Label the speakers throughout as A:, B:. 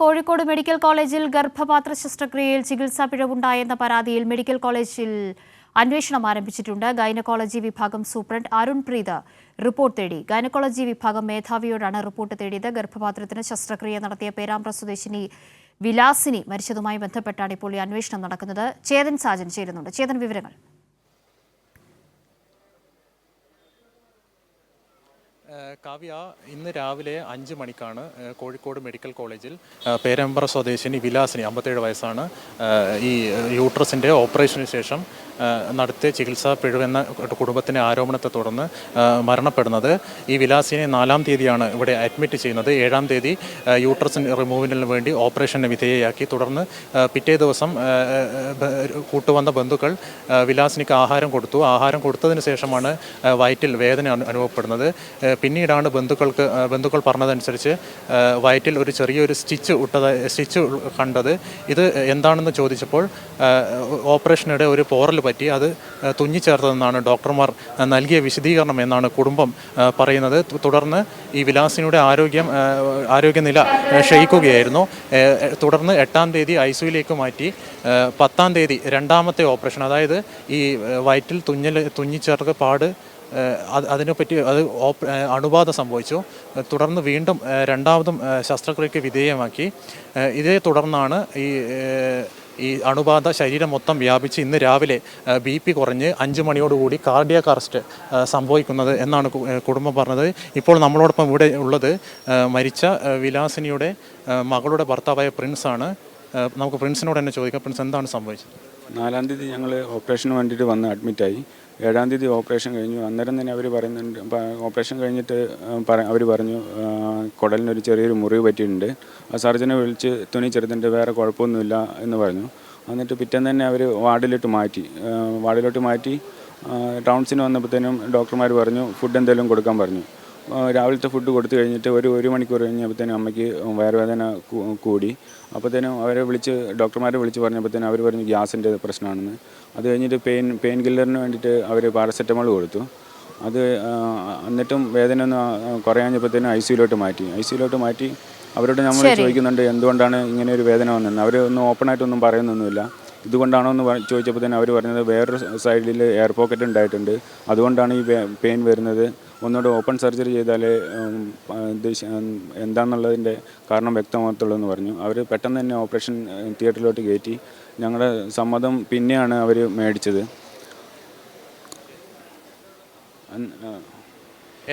A: Kozhikode medical കോളേജിൽ ഗർഭപാത്ര ശസ്ത്രക്രിയയിൽ ചികിത്സാ പിഴവുണ്ടായെന്ന പരാതിയിൽ മെഡിക്കൽ കോളേജിൽ അന്വേഷണം ആരംഭിച്ചിട്ടുണ്ട്. ഗൈനക്കോളജി വിഭാഗം സൂപ്രണ്ട് അരുൺ പ്രീത് റിപ്പോർട്ട് തേടി. ഗൈനക്കോളജി വിഭാഗം മേധാവിയോടാണ് റിപ്പോർട്ട് തേടിയത്. ഗർഭപാത്രത്തിന് ശസ്ത്രക്രിയ നടത്തിയ പേരാമ്പ്ര സ്വദേശിനി വിലാസിനി മരിച്ചതുമായി ബന്ധപ്പെട്ടാണ് ഇപ്പോൾ ഈ അന്വേഷണം നടക്കുന്നത്. ചേതൻ സാജൻ ചേരുന്നുണ്ട്. ചേതൻ, വിവരങ്ങൾ.
B: കാവ്യ, ഇന്ന് രാവിലെ 5 മണിക്കാണ് കോഴിക്കോട് മെഡിക്കൽ കോളേജിൽ പേരമ്പ്ര സ്വദേശിനി വിലാസിനി 57 വയസ്സാണ് ഈ യൂട്രസിൻ്റെ ഓപ്പറേഷന് ശേഷം നടത്തിയ ചികിത്സാ പിഴവെന്ന കുടുംബത്തിൻ്റെ ആരോപണത്തെ തുടർന്ന് മരണപ്പെടുന്നത്. ഈ വിലാസിനെ 4-ാം തീയതിയാണ് ഇവിടെ അഡ്മിറ്റ് ചെയ്യുന്നത്. 7-ാം തീയതി യൂട്രസിന് റിമൂവലിന് വേണ്ടി ഓപ്പറേഷന് വിധേയയാക്കി. തുടർന്ന് പിറ്റേ ദിവസം കൂട്ടുവന്ന ബന്ധുക്കൾ വിലാസിനിക്ക് ആഹാരം കൊടുത്തു. ആഹാരം കൊടുത്തതിന് ശേഷമാണ് വയറ്റിൽ വേദന അനുഭവപ്പെടുന്നത്. പിന്നീടാണ് ബന്ധുക്കൾ പറഞ്ഞതനുസരിച്ച് വയറ്റിൽ ഒരു ചെറിയൊരു സ്റ്റിച്ച് കണ്ടത്. ഇത് എന്താണെന്ന് ചോദിച്ചപ്പോൾ ഓപ്പറേഷനിടെ ഒരു പോറൽ പറ്റി അത് തുന്നിച്ചേർത്തതെന്നാണ് ഡോക്ടർമാർ നൽകിയ വിശദീകരണം എന്നാണ് കുടുംബം പറയുന്നത്. തുടർന്ന് ഈ വിലാസിനിയുടെ ആരോഗ്യനില ക്ഷയിക്കുകയായിരുന്നു. തുടർന്ന് 8-ാം തീയതി ICUയിലേക്ക് മാറ്റി. 10-ാം തീയതി 2ാമത്തെ ഓപ്പറേഷൻ, അതായത് ഈ വയറ്റിൽ തുന്നിച്ചേർത്ത പാട് അതിനെപ്പറ്റി അണുബാധ സംഭവിച്ചു. തുടർന്ന് വീണ്ടും 2ാമതും ശസ്ത്രക്രിയയ്ക്ക് വിധേയമാക്കി. ഇതേ തുടർന്നാണ് ഈ അണുബാധ ശരീരം മൊത്തം വ്യാപിച്ച് ഇന്ന് രാവിലെ BP കുറഞ്ഞ് 5 മണിയോടുകൂടി കാർഡിയാക് അറസ്റ്റ് സംഭവിക്കുന്നത് എന്നാണ് കുടുംബം പറഞ്ഞത്. ഇപ്പോൾ നമ്മളോടൊപ്പം ഇവിടെ ഉള്ളത് മരിച്ച വിലാസിനിയുടെ മകളുടെ ഭർത്താവായ പ്രിൻസാണ്. നമുക്ക് പ്രിൻസിനോട് തന്നെ ചോദിക്കാം. പ്രിൻസ്, എന്താണ് സംഭവിച്ചത്?
C: 4-ാം തീയതി ഞങ്ങൾ ഓപ്പറേഷന് വേണ്ടിയിട്ട് വന്ന് അഡ്മിറ്റായി. 7-ാം തീയതി ഓപ്പറേഷൻ കഴിഞ്ഞു. അന്നേരം തന്നെ അവർ പറയുന്നുണ്ട്, ഓപ്പറേഷൻ കഴിഞ്ഞിട്ട് അവർ പറഞ്ഞു കുടലിനൊരു ചെറിയൊരു മുറിവ് പറ്റിയിട്ടുണ്ട്. ആ സർജനെ വിളിച്ച് തുണി ചെറുതിൻ്റെ വേറെ കുഴപ്പമൊന്നുമില്ല എന്ന് പറഞ്ഞു. എന്നിട്ട് പിറ്റേന്ന് തന്നെ അവർ വാർഡിലോട്ട് മാറ്റി റൗണ്ട്സിന് വന്നപ്പോഴത്തേനും ഡോക്ടർമാർ പറഞ്ഞു ഫുഡ് എന്തെങ്കിലും കൊടുക്കാൻ പറഞ്ഞു. രാവിലത്തെ ഫുഡ് കൊടുത്തു കഴിഞ്ഞിട്ട് ഒരു മണിക്കൂർ കഴിഞ്ഞപ്പോഴത്തേനും അമ്മയ്ക്ക് വയറുവേദന കൂടി. അപ്പോഴത്തേനും ഡോക്ടർമാരെ വിളിച്ച് പറഞ്ഞപ്പോഴത്തേനും അവർ പറഞ്ഞു ഗ്യാസിൻ്റെ പ്രശ്നമാണെന്ന്. അത് കഴിഞ്ഞിട്ട് പെയിൻ കില്ലറിന് വേണ്ടിയിട്ട് അവർ പാരസെറ്റമോൾ കൊടുത്തു. അത് എന്നിട്ടും വേദന ഒന്ന് കുറയാഞ്ഞപ്പോഴത്തേനും ICUയിലോട്ട് മാറ്റി. അവരോട് നമ്മൾ ചോദിക്കുന്നുണ്ട് എന്തുകൊണ്ടാണ് ഇങ്ങനെ ഒരു വേദന വന്നതെന്ന്. അവരൊന്നും ഓപ്പണായിട്ടൊന്നും പറയുന്നൊന്നുമില്ല. ഇതുകൊണ്ടാണോ എന്ന് ചോദിച്ചപ്പോൾ തന്നെ അവർ പറഞ്ഞത് വേറൊരു സൈഡിൽ എയർ പോക്കറ്റ് ഉണ്ടായിട്ടുണ്ട്, അതുകൊണ്ടാണ് ഈ പെയിൻ വരുന്നത്. ഒന്നുകൂടെ ഓപ്പൺ സർജറി ചെയ്താലേ എന്താണെന്നുള്ളതിൻ്റെ കാരണം വ്യക്തമാകത്തുള്ളൂ എന്ന് പറഞ്ഞു. അവർ പെട്ടെന്ന് തന്നെ ഓപ്പറേഷൻ തിയേറ്ററിലോട്ട് കയറ്റി. ഞങ്ങളുടെ സമ്മതം പിന്നെയാണ് അവർ മേടിച്ചത്.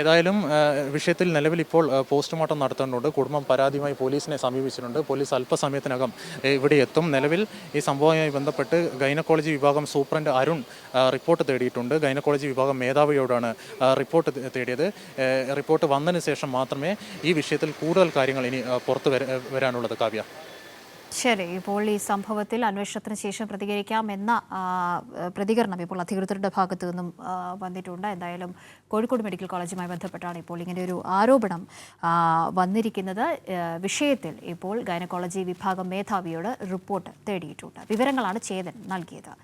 B: ഏതായാലും വിഷയത്തിൽ നിലവിൽ ഇപ്പോൾ പോസ്റ്റ്മോർട്ടം നടത്തേണ്ടതുണ്ട്. കുടുംബം പരാതിയുമായി പോലീസിനെ സമീപിച്ചിട്ടുണ്ട്. പോലീസ് അല്പസമയത്തിനകം ഇവിടെ എത്തും. നിലവിൽ ഈ സംഭവവുമായി ബന്ധപ്പെട്ട് ഗൈനക്കോളജി വിഭാഗം സൂപ്രണ്ട് അരുൺ റിപ്പോർട്ട് തേടിയിട്ടുണ്ട്. ഗൈനക്കോളജി വിഭാഗം മേധാവിയോടാണ് റിപ്പോർട്ട് തേടിയത്. റിപ്പോർട്ട് വന്നതിന് ശേഷം മാത്രമേ ഈ വിഷയത്തിൽ കൂടുതൽ കാര്യങ്ങൾ ഇനി പുറത്തു വരാനുള്ളത്. കാവ്യ,
A: ശരി. ഇപ്പോൾ ഈ സംഭവത്തിൽ അന്വേഷണത്തിന് ശേഷം പ്രതികരിക്കാമെന്ന പ്രതികരണം ഇപ്പോൾ അധികൃതരുടെ ഭാഗത്തു നിന്നും വന്നിട്ടുണ്ട്. എന്തായാലും കോഴിക്കോട് മെഡിക്കൽ കോളേജുമായി ബന്ധപ്പെട്ടാണ് ഇപ്പോൾ ഇങ്ങനെയൊരു ആരോപണം വന്നിരിക്കുന്നത്. വിഷയത്തിൽ ഇപ്പോൾ ഗൈനക്കോളജി വിഭാഗം മേധാവിയോട് റിപ്പോർട്ട് തേടിയിട്ടുണ്ട്. വിവരങ്ങളാണ് ചേതൻ നൽകിയത്.